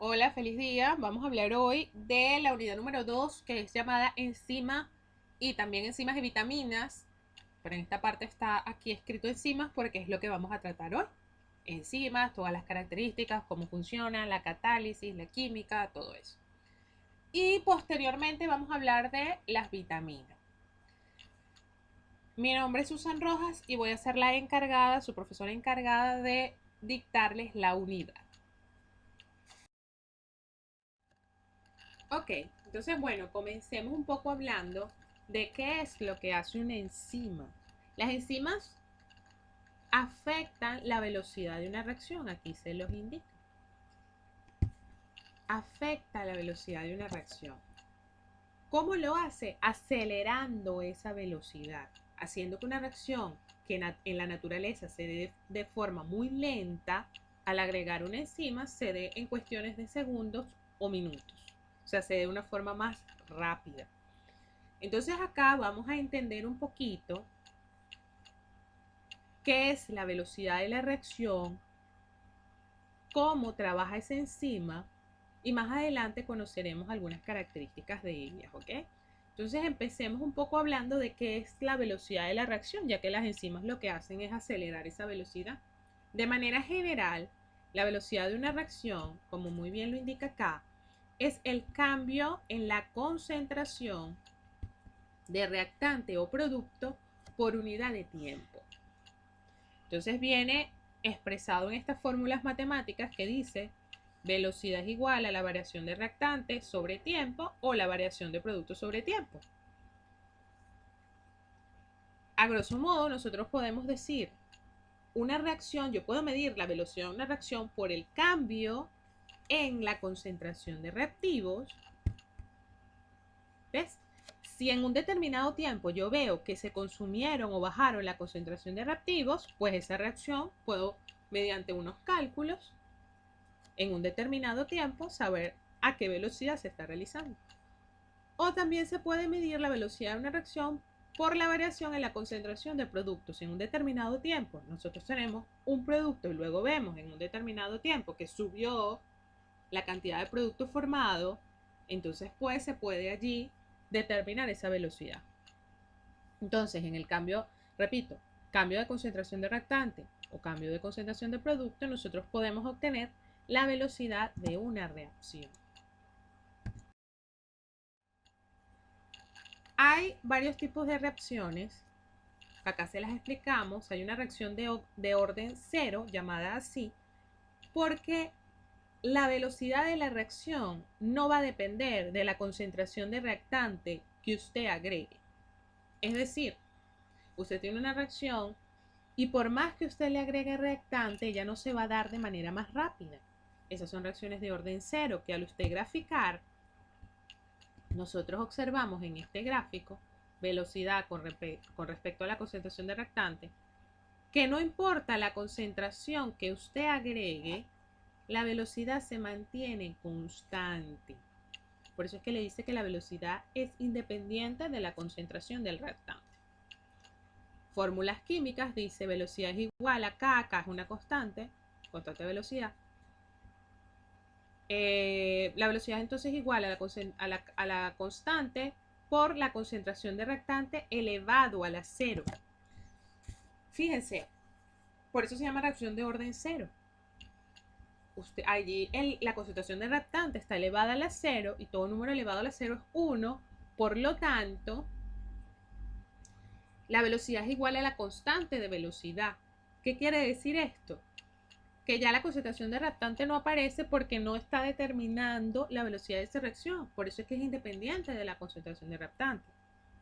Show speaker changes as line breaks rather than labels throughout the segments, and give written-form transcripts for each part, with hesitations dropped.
Hola, feliz día. Vamos a hablar hoy de la unidad número 2, que es llamada enzima y también enzimas y vitaminas. Pero en esta parte está aquí escrito enzimas porque es lo que vamos a tratar hoy. Enzimas, todas las características, cómo funcionan, la catálisis, la química, todo eso. Y posteriormente vamos a hablar de las vitaminas. Mi nombre es Susan Rojas y voy a ser la encargada, su profesora encargada de dictarles la unidad. Ok, entonces bueno, comencemos un poco hablando de qué es lo que hace una enzima. Las enzimas afectan la velocidad de una reacción, aquí se los indica. Afecta la velocidad de una reacción. ¿Cómo lo hace? Acelerando esa velocidad, haciendo que una reacción que en la naturaleza se dé de forma muy lenta, al agregar una enzima se dé en cuestiones de segundos o minutos. O sea, se dé de una forma más rápida. Entonces acá vamos a entender un poquito qué es la velocidad de la reacción, cómo trabaja esa enzima y más adelante conoceremos algunas características de ellas, ¿ok? Entonces empecemos un poco hablando de qué es la velocidad de la reacción, ya que las enzimas lo que hacen es acelerar esa velocidad. De manera general, la velocidad de una reacción, como muy bien lo indica acá, es el cambio en la concentración de reactante o producto por unidad de tiempo. Entonces viene expresado en estas fórmulas matemáticas que dice velocidad es igual a la variación de reactante sobre tiempo o la variación de producto sobre tiempo. A grosso modo, nosotros podemos decir una reacción, yo puedo medir la velocidad de una reacción por el cambio en la concentración de reactivos. ¿Ves? Si en un determinado tiempo yo veo que se consumieron o bajaron la concentración de reactivos, pues esa reacción puedo, mediante unos cálculos, en un determinado tiempo, saber a qué velocidad se está realizando. O también se puede medir la velocidad de una reacción por la variación en la concentración de productos en un determinado tiempo. Nosotros tenemos un producto y luego vemos en un determinado tiempo que subió la cantidad de producto formado, entonces pues se puede allí determinar esa velocidad. Entonces, en el cambio, repito, cambio de concentración de reactante o cambio de concentración de producto, nosotros podemos obtener la velocidad de una reacción. Hay varios tipos de reacciones, acá se las explicamos. Hay una reacción de orden cero, llamada así, porque la velocidad de la reacción no va a depender de la concentración de reactante que usted agregue. Es decir, usted tiene una reacción y por más que usted le agregue reactante, ya no se va a dar de manera más rápida. Esas son reacciones de orden cero que al usted graficar, nosotros observamos en este gráfico velocidad con respecto a la concentración de reactante, que no importa la concentración que usted agregue, la velocidad se mantiene constante. Por eso es que le dice que la velocidad es independiente de la concentración del reactante. Fórmulas químicas dice velocidad es igual a K, K es una constante de velocidad. La velocidad entonces es igual a la constante por la concentración de reactante elevado a la cero. Fíjense, por eso se llama reacción de orden cero. Allí la concentración de reactante está elevada a la cero y todo número elevado a la cero es 1. Por lo tanto, la velocidad es igual a la constante de velocidad. ¿Qué quiere decir esto? Que ya la concentración de reactante no aparece porque no está determinando la velocidad de esa reacción. Por eso es que es independiente de la concentración de reactante.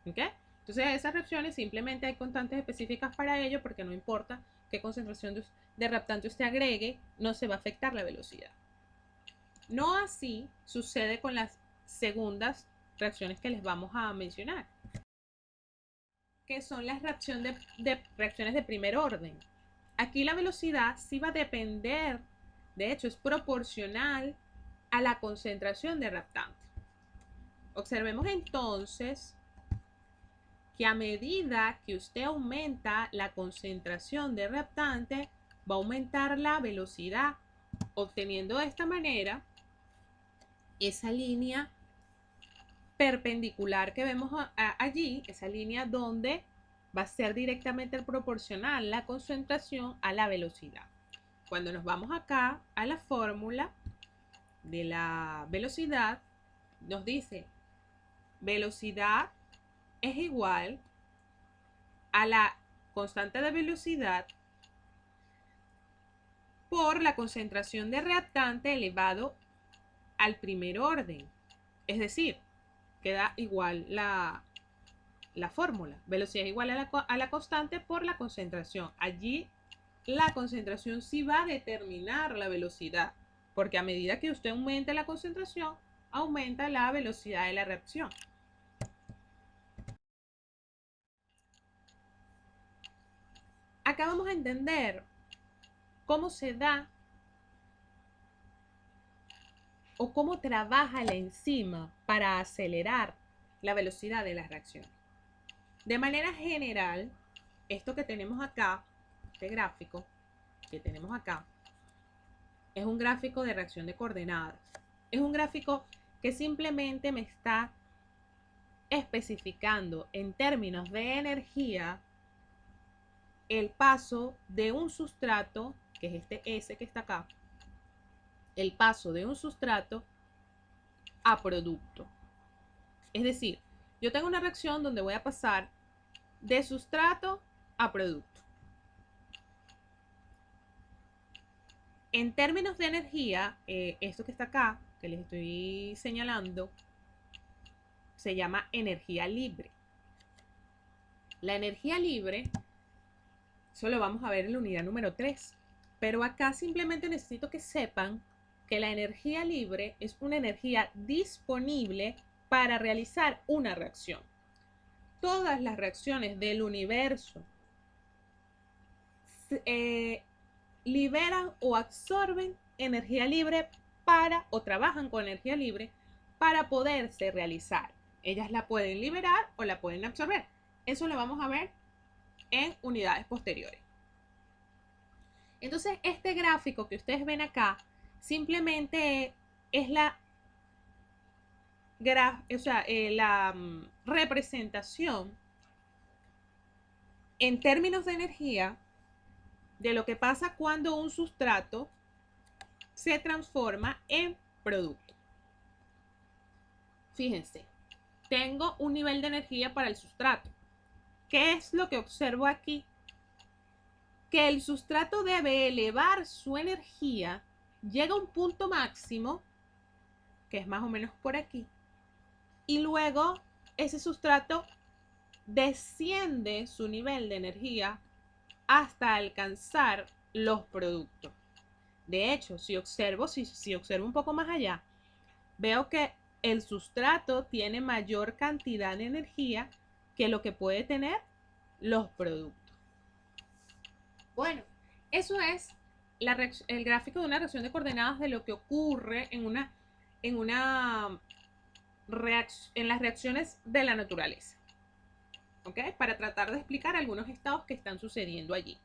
¿Ok? Entonces, esas reacciones simplemente hay constantes específicas para ello porque no importa qué concentración de reactante usted agregue, no se va a afectar la velocidad. No así sucede con las segundas reacciones que les vamos a mencionar, que son las reacciones de primer orden. Aquí la velocidad sí va a depender, de hecho es proporcional a la concentración de reactante. Observemos entonces que a medida que usted aumenta la concentración de reactante, va a aumentar la velocidad, obteniendo de esta manera esa línea perpendicular que vemos allí, esa línea donde va a ser directamente proporcional la concentración a la velocidad. Cuando nos vamos acá a la fórmula de la velocidad, nos dice velocidad es igual a la constante de velocidad por la concentración de reactante elevado al primer orden. Es decir, queda igual la fórmula. Velocidad es igual a la constante por la concentración. Allí la concentración sí va a determinar la velocidad, porque a medida que usted aumente la concentración, aumenta la velocidad de la reacción. Acá vamos a entender cómo se da o cómo trabaja la enzima para acelerar la velocidad de las reacciones. De manera general, esto que tenemos acá, este gráfico que tenemos acá, es un gráfico de reacción de coordenadas. Es un gráfico que simplemente me está especificando en términos de energía el paso de un sustrato, que es este S que está acá, el paso de un sustrato a producto. Es decir, yo tengo una reacción donde voy a pasar de sustrato a producto. En términos de energía, esto que está acá, que les estoy señalando, se llama energía libre. La energía libre, eso lo vamos a ver en la unidad número 3, pero acá simplemente necesito que sepan que la energía libre es una energía disponible para realizar una reacción. Todas las reacciones del universo liberan o absorben energía libre o trabajan con energía libre para poderse realizar. Ellas la pueden liberar o la pueden absorber. Eso lo vamos a ver en unidades posteriores. Entonces, este gráfico que ustedes ven acá simplemente es la representación en términos de energía de lo que pasa cuando un sustrato se transforma en producto. Fíjense, tengo un nivel de energía para el sustrato. ¿Qué es lo que observo aquí? Que el sustrato debe elevar su energía, llega a un punto máximo, que es más o menos por aquí, y luego ese sustrato desciende su nivel de energía hasta alcanzar los productos. De hecho, si observo un poco más allá, veo que el sustrato tiene mayor cantidad de energía que lo que puede tener los productos. Bueno, eso es el gráfico de una reacción de coordenadas de lo que ocurre en las reacciones de la naturaleza. ¿Ok? Para tratar de explicar algunos estados que están sucediendo allí.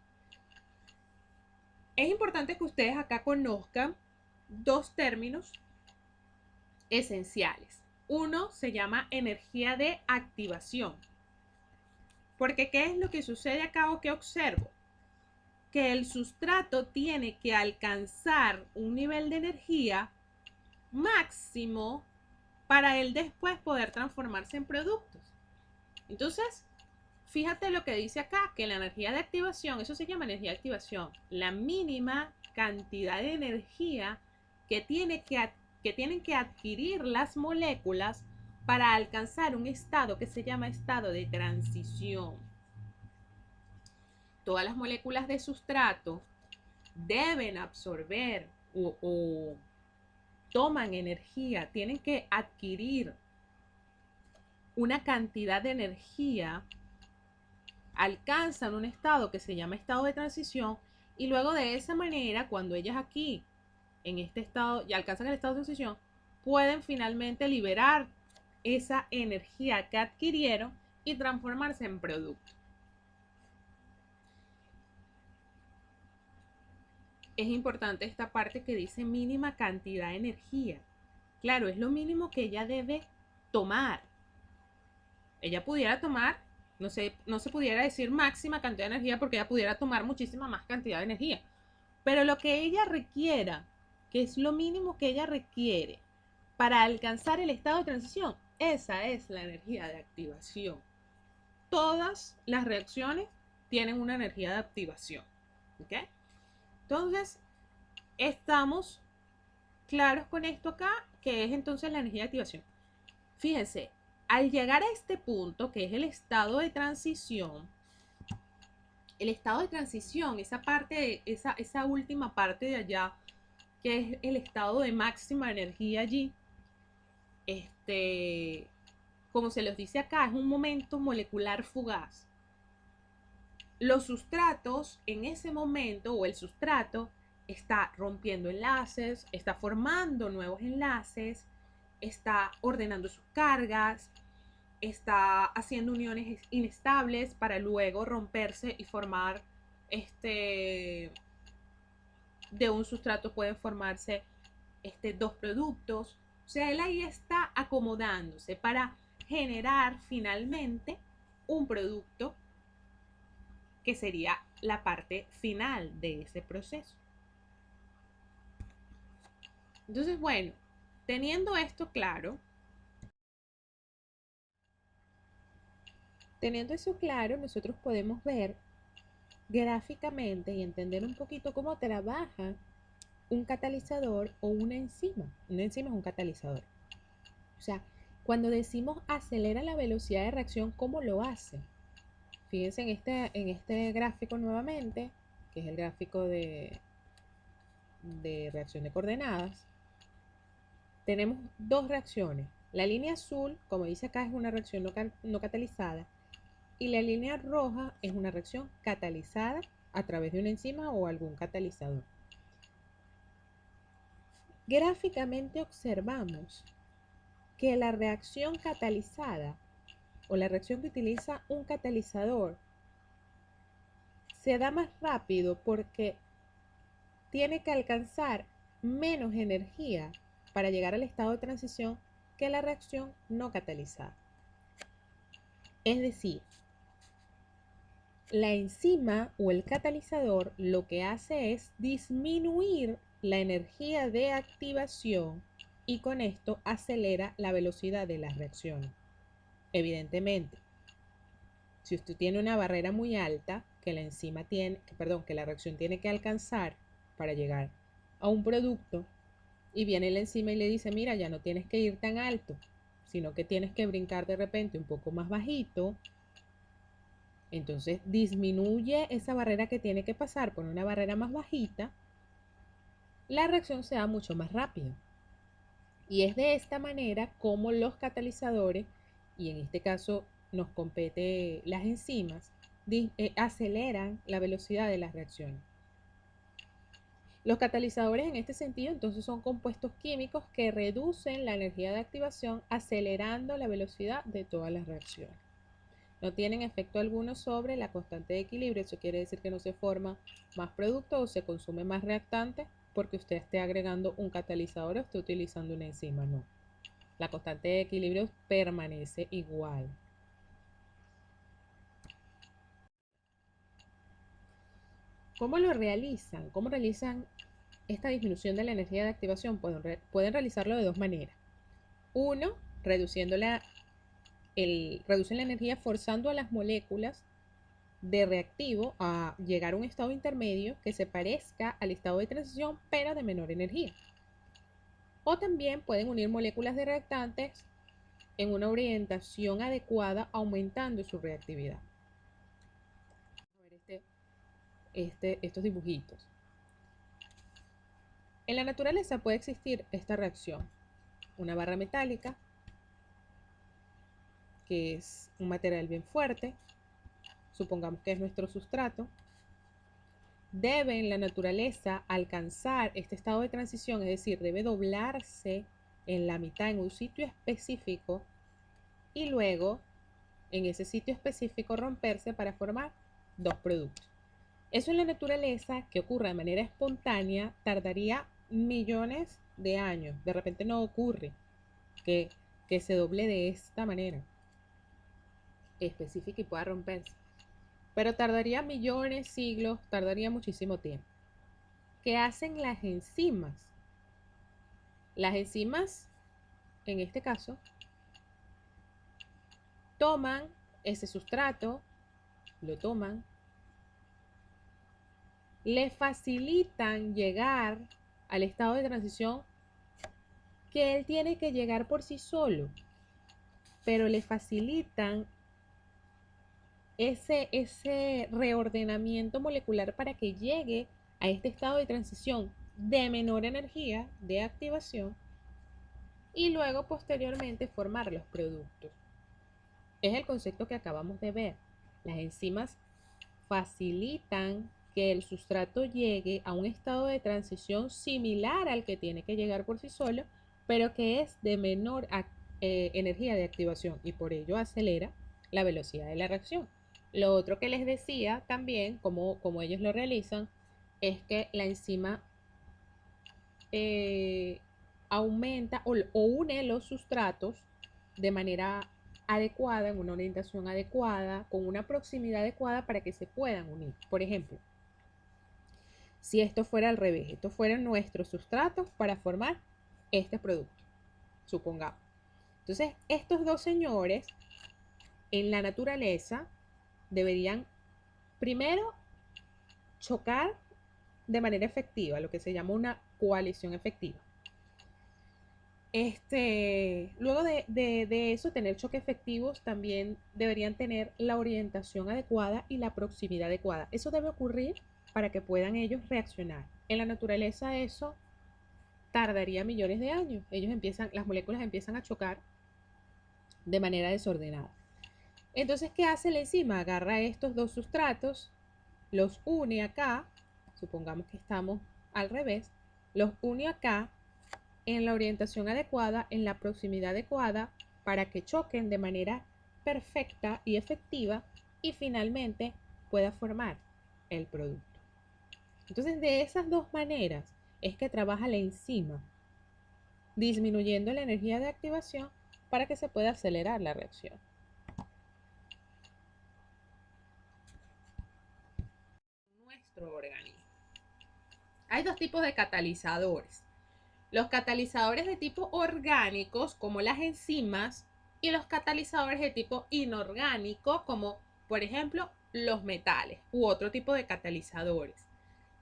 Es importante que ustedes acá conozcan dos términos esenciales. Uno se llama energía de activación. Porque ¿qué es lo que sucede acá o qué observo? Que el sustrato tiene que alcanzar un nivel de energía máximo para él después poder transformarse en productos. Entonces, fíjate lo que dice acá, que la energía de activación, eso se llama energía de activación, la mínima cantidad de energía que tienen que adquirir las moléculas para alcanzar un estado que se llama estado de transición. Todas las moléculas de sustrato deben absorber o toman energía, tienen que adquirir una cantidad de energía, alcanzan un estado que se llama estado de transición y luego de esa manera, cuando ellas aquí, en este estado, ya alcanzan el estado de transición, pueden finalmente liberar esa energía que adquirieron y transformarse en producto. Es importante esta parte que dice mínima cantidad de energía. Claro, es lo mínimo que ella debe tomar. Ella pudiera tomar, no sé, no se pudiera decir máxima cantidad de energía porque ella pudiera tomar muchísima más cantidad de energía. Pero lo que ella requiera, que es lo mínimo que ella requiere para alcanzar el estado de transición, esa es la energía de activación. Todas las reacciones tienen una energía de activación. ¿Ok? Entonces, estamos claros con esto acá, que es entonces la energía de activación. Fíjense, al llegar a este punto, que es el estado de transición, esa parte, esa última parte de allá, que es el estado de máxima energía allí, como se les dice acá, es un momento molecular fugaz. Los sustratos en ese momento, o el sustrato, está rompiendo enlaces, está formando nuevos enlaces, está ordenando sus cargas, está haciendo uniones inestables para luego romperse y formar de un sustrato pueden formarse dos productos. O sea, él ahí está acomodándose para generar finalmente un producto que sería la parte final de ese proceso. Entonces, bueno, teniendo esto claro, nosotros podemos ver gráficamente y entender un poquito cómo trabaja un catalizador o una enzima. Una enzima es un catalizador. O sea, cuando decimos acelera la velocidad de reacción, ¿cómo lo hace? Fíjense en este gráfico nuevamente, que es el gráfico de reacción de coordenadas. Tenemos dos reacciones. La línea azul, como dice acá, es una reacción no catalizada. Y la línea roja es una reacción catalizada a través de una enzima o algún catalizador. Gráficamente observamos que la reacción catalizada o la reacción que utiliza un catalizador se da más rápido porque tiene que alcanzar menos energía para llegar al estado de transición que la reacción no catalizada. Es decir, la enzima o el catalizador lo que hace es disminuir la energía de activación y con esto acelera la velocidad de las reacciones. Evidentemente, si usted tiene una barrera muy alta que la reacción tiene que alcanzar para llegar a un producto y viene la enzima y le dice, mira, ya no tienes que ir tan alto, sino que tienes que brincar de repente un poco más bajito, entonces disminuye esa barrera que tiene que pasar por una barrera más bajita, la reacción se da mucho más rápido. Y es de esta manera como los catalizadores, y en este caso nos compete las enzimas, aceleran la velocidad de las reacciones. Los catalizadores en este sentido entonces son compuestos químicos que reducen la energía de activación acelerando la velocidad de todas las reacciones. No tienen efecto alguno sobre la constante de equilibrio, eso quiere decir que no se forma más producto o se consume más reactante porque usted esté agregando un catalizador o esté utilizando una enzima, no. La constante de equilibrio permanece igual. ¿Cómo lo realizan? ¿Cómo realizan esta disminución de la energía de activación? Pueden realizarlo de dos maneras. Uno, reducen la energía forzando a las moléculas de reactivo a llegar a un estado intermedio que se parezca al estado de transición pero de menor energía. O también pueden unir moléculas de reactantes en una orientación adecuada aumentando su reactividad. Vamos a ver estos dibujitos. En la naturaleza puede existir esta reacción. Una barra metálica, que es un material bien fuerte, supongamos que es nuestro sustrato, debe en la naturaleza alcanzar este estado de transición, es decir, debe doblarse en la mitad en un sitio específico y luego en ese sitio específico romperse para formar dos productos. Eso en la naturaleza, que ocurre de manera espontánea, tardaría millones de años. De repente no ocurre que, que se doble de esta manera específica y pueda romperse. Pero tardaría millones, siglos, tardaría muchísimo tiempo. ¿Qué hacen las enzimas? Las enzimas, en este caso, toman ese sustrato, lo toman, le facilitan llegar al estado de transición que él tiene que llegar por sí solo, pero le facilitan ese reordenamiento molecular para que llegue a este estado de transición de menor energía, de activación, y luego posteriormente formar los productos. Es el concepto que acabamos de ver. Las enzimas facilitan que el sustrato llegue a un estado de transición similar al que tiene que llegar por sí solo, pero que es de menor energía de activación y por ello acelera la velocidad de la reacción. Lo otro que les decía también, como ellos lo realizan, es que la enzima aumenta o une los sustratos de manera adecuada, en una orientación adecuada, con una proximidad adecuada para que se puedan unir. Por ejemplo, si esto fuera al revés, estos fueran nuestros sustratos para formar este producto, supongamos. Entonces, estos dos señores en la naturaleza deberían primero chocar de manera efectiva, lo que se llama una coalición efectiva. Luego de eso, tener choques efectivos, también deberían tener la orientación adecuada y la proximidad adecuada. Eso debe ocurrir para que puedan ellos reaccionar. En la naturaleza eso tardaría millones de años. Las moléculas empiezan a chocar de manera desordenada. Entonces, ¿qué hace la enzima? Agarra estos dos sustratos, los une acá, supongamos que estamos al revés, los une acá en la orientación adecuada, en la proximidad adecuada, para que choquen de manera perfecta y efectiva y finalmente pueda formar el producto. Entonces, de esas dos maneras es que trabaja la enzima, disminuyendo la energía de activación para que se pueda acelerar la reacción. Nuestro organismo. Hay dos tipos de catalizadores. Los catalizadores de tipo orgánicos, como las enzimas, y los catalizadores de tipo inorgánico, como por ejemplo los metales u otro tipo de catalizadores.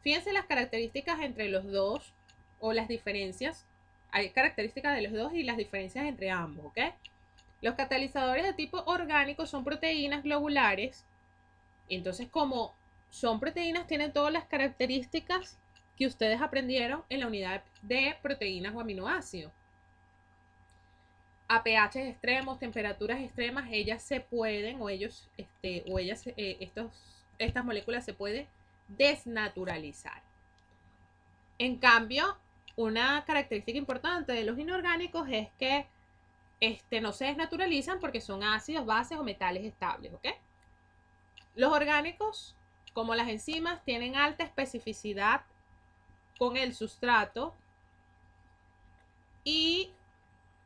Fíjense las características entre los dos o las diferencias. Hay características de los dos y las diferencias entre ambos, ¿ok? Los catalizadores de tipo orgánico son proteínas globulares. Entonces, como son proteínas, tienen todas las características que ustedes aprendieron en la unidad de proteínas o aminoácidos. A pH extremos, temperaturas extremas, ellas se pueden, estas moléculas se pueden desnaturalizar. En cambio, una característica importante de los inorgánicos es que no se desnaturalizan porque son ácidos, bases o metales estables, ¿ok? Los orgánicos, como las enzimas, tienen alta especificidad con el sustrato y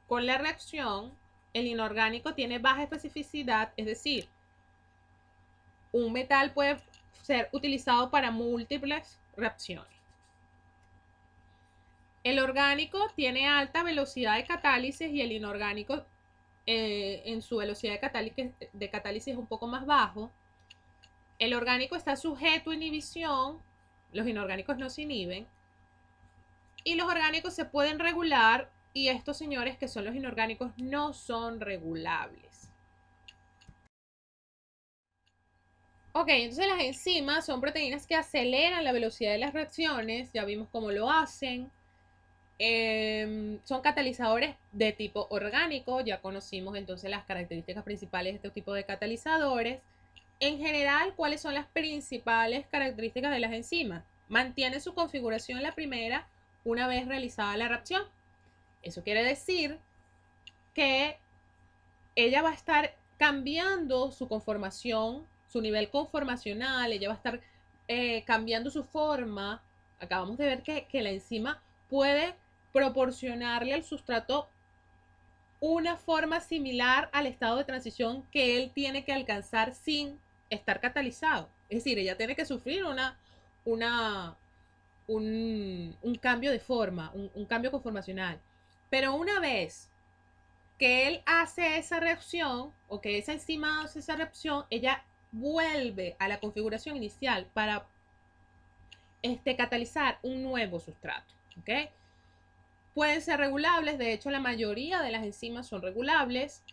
con la reacción. El inorgánico tiene baja especificidad, es decir, un metal puede ser utilizado para múltiples reacciones. El orgánico tiene alta velocidad de catálisis y el inorgánico en su velocidad de catálisis es un poco más bajo. El orgánico está sujeto a inhibición, los inorgánicos no se inhiben, y los orgánicos se pueden regular y estos señores que son los inorgánicos no son regulables. Ok, entonces las enzimas son proteínas que aceleran la velocidad de las reacciones, ya vimos cómo lo hacen. Son catalizadores de tipo orgánico, ya conocimos entonces las características principales de este tipo de catalizadores. En general, ¿cuáles son las principales características de las enzimas? Mantiene su configuración en la primera una vez realizada la reacción. Eso quiere decir que ella va a estar cambiando su conformación, su nivel conformacional, ella va a estar cambiando su forma. Acabamos de ver que la enzima puede proporcionarle al sustrato una forma similar al estado de transición que él tiene que alcanzar sin estar catalizado. Es decir, ella tiene que sufrir un cambio de forma, un cambio conformacional. Pero una vez que él hace esa reacción o que esa enzima hace esa reacción, ella vuelve a la configuración inicial para catalizar un nuevo sustrato. ¿Okay? Pueden ser regulables, de hecho la mayoría de las enzimas son regulables,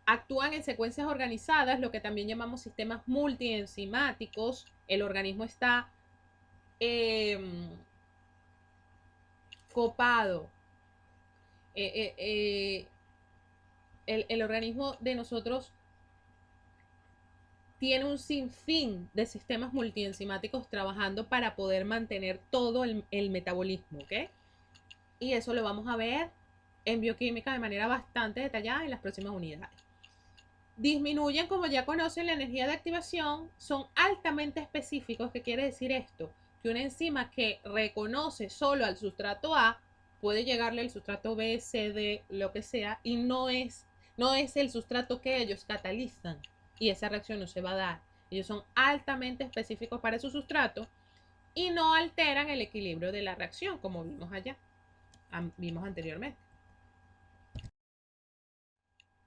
actúan en secuencias organizadas, lo que también llamamos sistemas multienzimáticos. El organismo está copado. El organismo de nosotros tiene un sinfín de sistemas multienzimáticos trabajando para poder mantener todo el metabolismo, ¿ok? Y eso lo vamos a ver en bioquímica de manera bastante detallada en las próximas unidades. Disminuyen, como ya conocen, la energía de activación, son altamente específicos. ¿Qué quiere decir esto? Que una enzima que reconoce solo al sustrato A puede llegarle al sustrato B, C, D, lo que sea, y no es el sustrato que ellos catalizan, y esa reacción no se va a dar. Ellos son altamente específicos para su sustrato y no alteran el equilibrio de la reacción, como vimos anteriormente.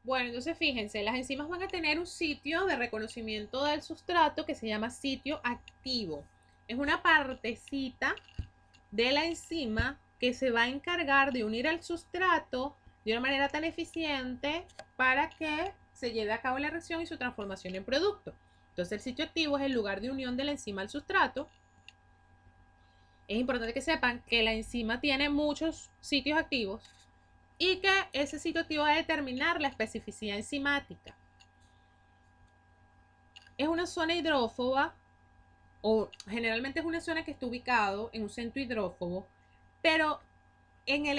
Bueno, entonces fíjense, las enzimas van a tener un sitio de reconocimiento del sustrato que se llama sitio activo. Es una partecita de la enzima que se va a encargar de unir al sustrato de una manera tan eficiente para que se lleve a cabo la reacción y su transformación en producto. Entonces el sitio activo es el lugar de unión de la enzima al sustrato. Es importante que sepan que la enzima tiene muchos sitios activos y que ese sitio activo va a determinar la especificidad enzimática. Es una zona hidrófoba, o generalmente es una zona que está ubicado en un centro hidrófobo, pero en el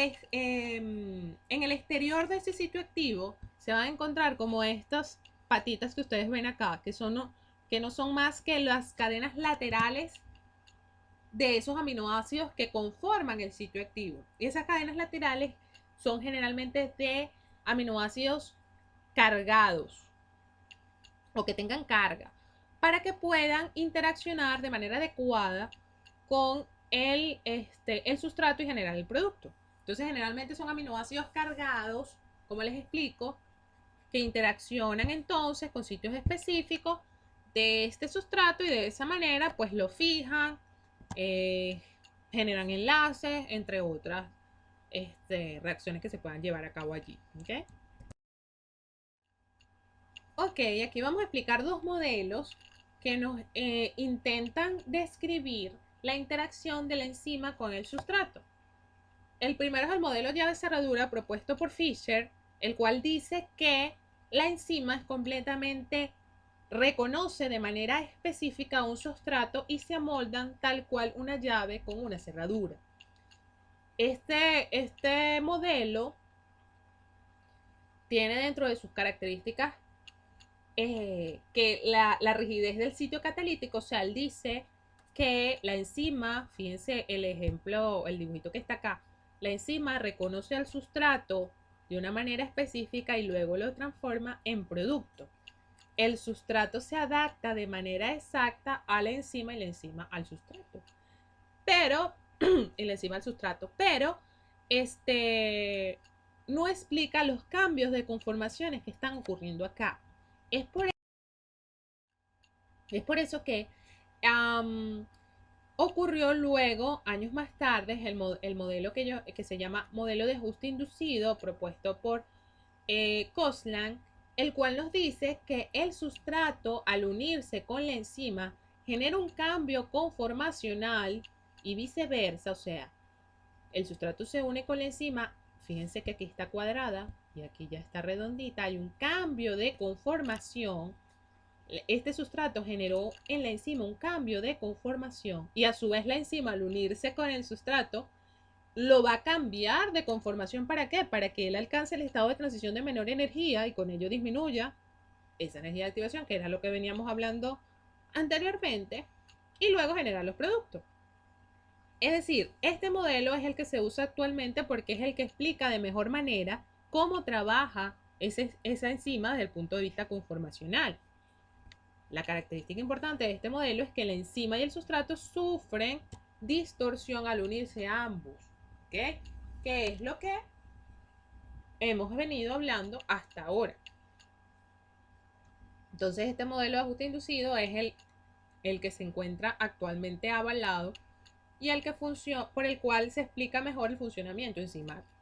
exterior de ese sitio activo se van a encontrar como estas patitas que ustedes ven acá, que no son más que las cadenas laterales de esos aminoácidos que conforman el sitio activo. Y esas cadenas laterales son generalmente de aminoácidos cargados o que tengan carga para que puedan interaccionar de manera adecuada con el sustrato y generar el producto. Entonces, generalmente son aminoácidos cargados, como les explico, que interaccionan entonces con sitios específicos de este sustrato y de esa manera pues lo fijan, generan enlaces, entre otras reacciones que se puedan llevar a cabo allí. ¿Okay? Ok, aquí vamos a explicar dos modelos que nos intentan describir la interacción de la enzima con el sustrato. El primero es el modelo de cerradura propuesto por Fischer, el cual dice que la enzima es completamente reconoce de manera específica un sustrato y se amoldan tal cual una llave con una cerradura. Este modelo tiene dentro de sus características que la rigidez del sitio catalítico, o sea, él dice que la enzima, fíjense el ejemplo, el dibujito que está acá, la enzima reconoce al sustrato de una manera específica y luego lo transforma en producto. El sustrato se adapta de manera exacta a la enzima y la enzima al sustrato. Pero, y la enzima al sustrato, pero no explica los cambios de conformaciones que están ocurriendo acá. Es por eso que ocurrió luego, años más tarde, el modelo que se llama modelo de ajuste inducido, propuesto por Koslan, el cual nos dice que el sustrato, al unirse con la enzima, genera un cambio conformacional y viceversa, o sea, el sustrato se une con la enzima, fíjense que aquí está cuadrada y aquí ya está redondita, hay un cambio de conformación. Este sustrato generó en la enzima un cambio de conformación y a su vez la enzima al unirse con el sustrato lo va a cambiar de conformación. ¿Para qué? Para que él alcance el estado de transición de menor energía y con ello disminuya esa energía de activación, que era lo que veníamos hablando anteriormente, y luego generar los productos. Es decir, este modelo es el que se usa actualmente porque es el que explica de mejor manera cómo trabaja esa enzima desde el punto de vista conformacional. La característica importante de este modelo es que la enzima y el sustrato sufren distorsión al unirse a ambos. ¿Okay? Que es lo que hemos venido hablando hasta ahora. Entonces, este modelo de ajuste inducido es el que se encuentra actualmente avalado y el que por el cual se explica mejor el funcionamiento enzimático.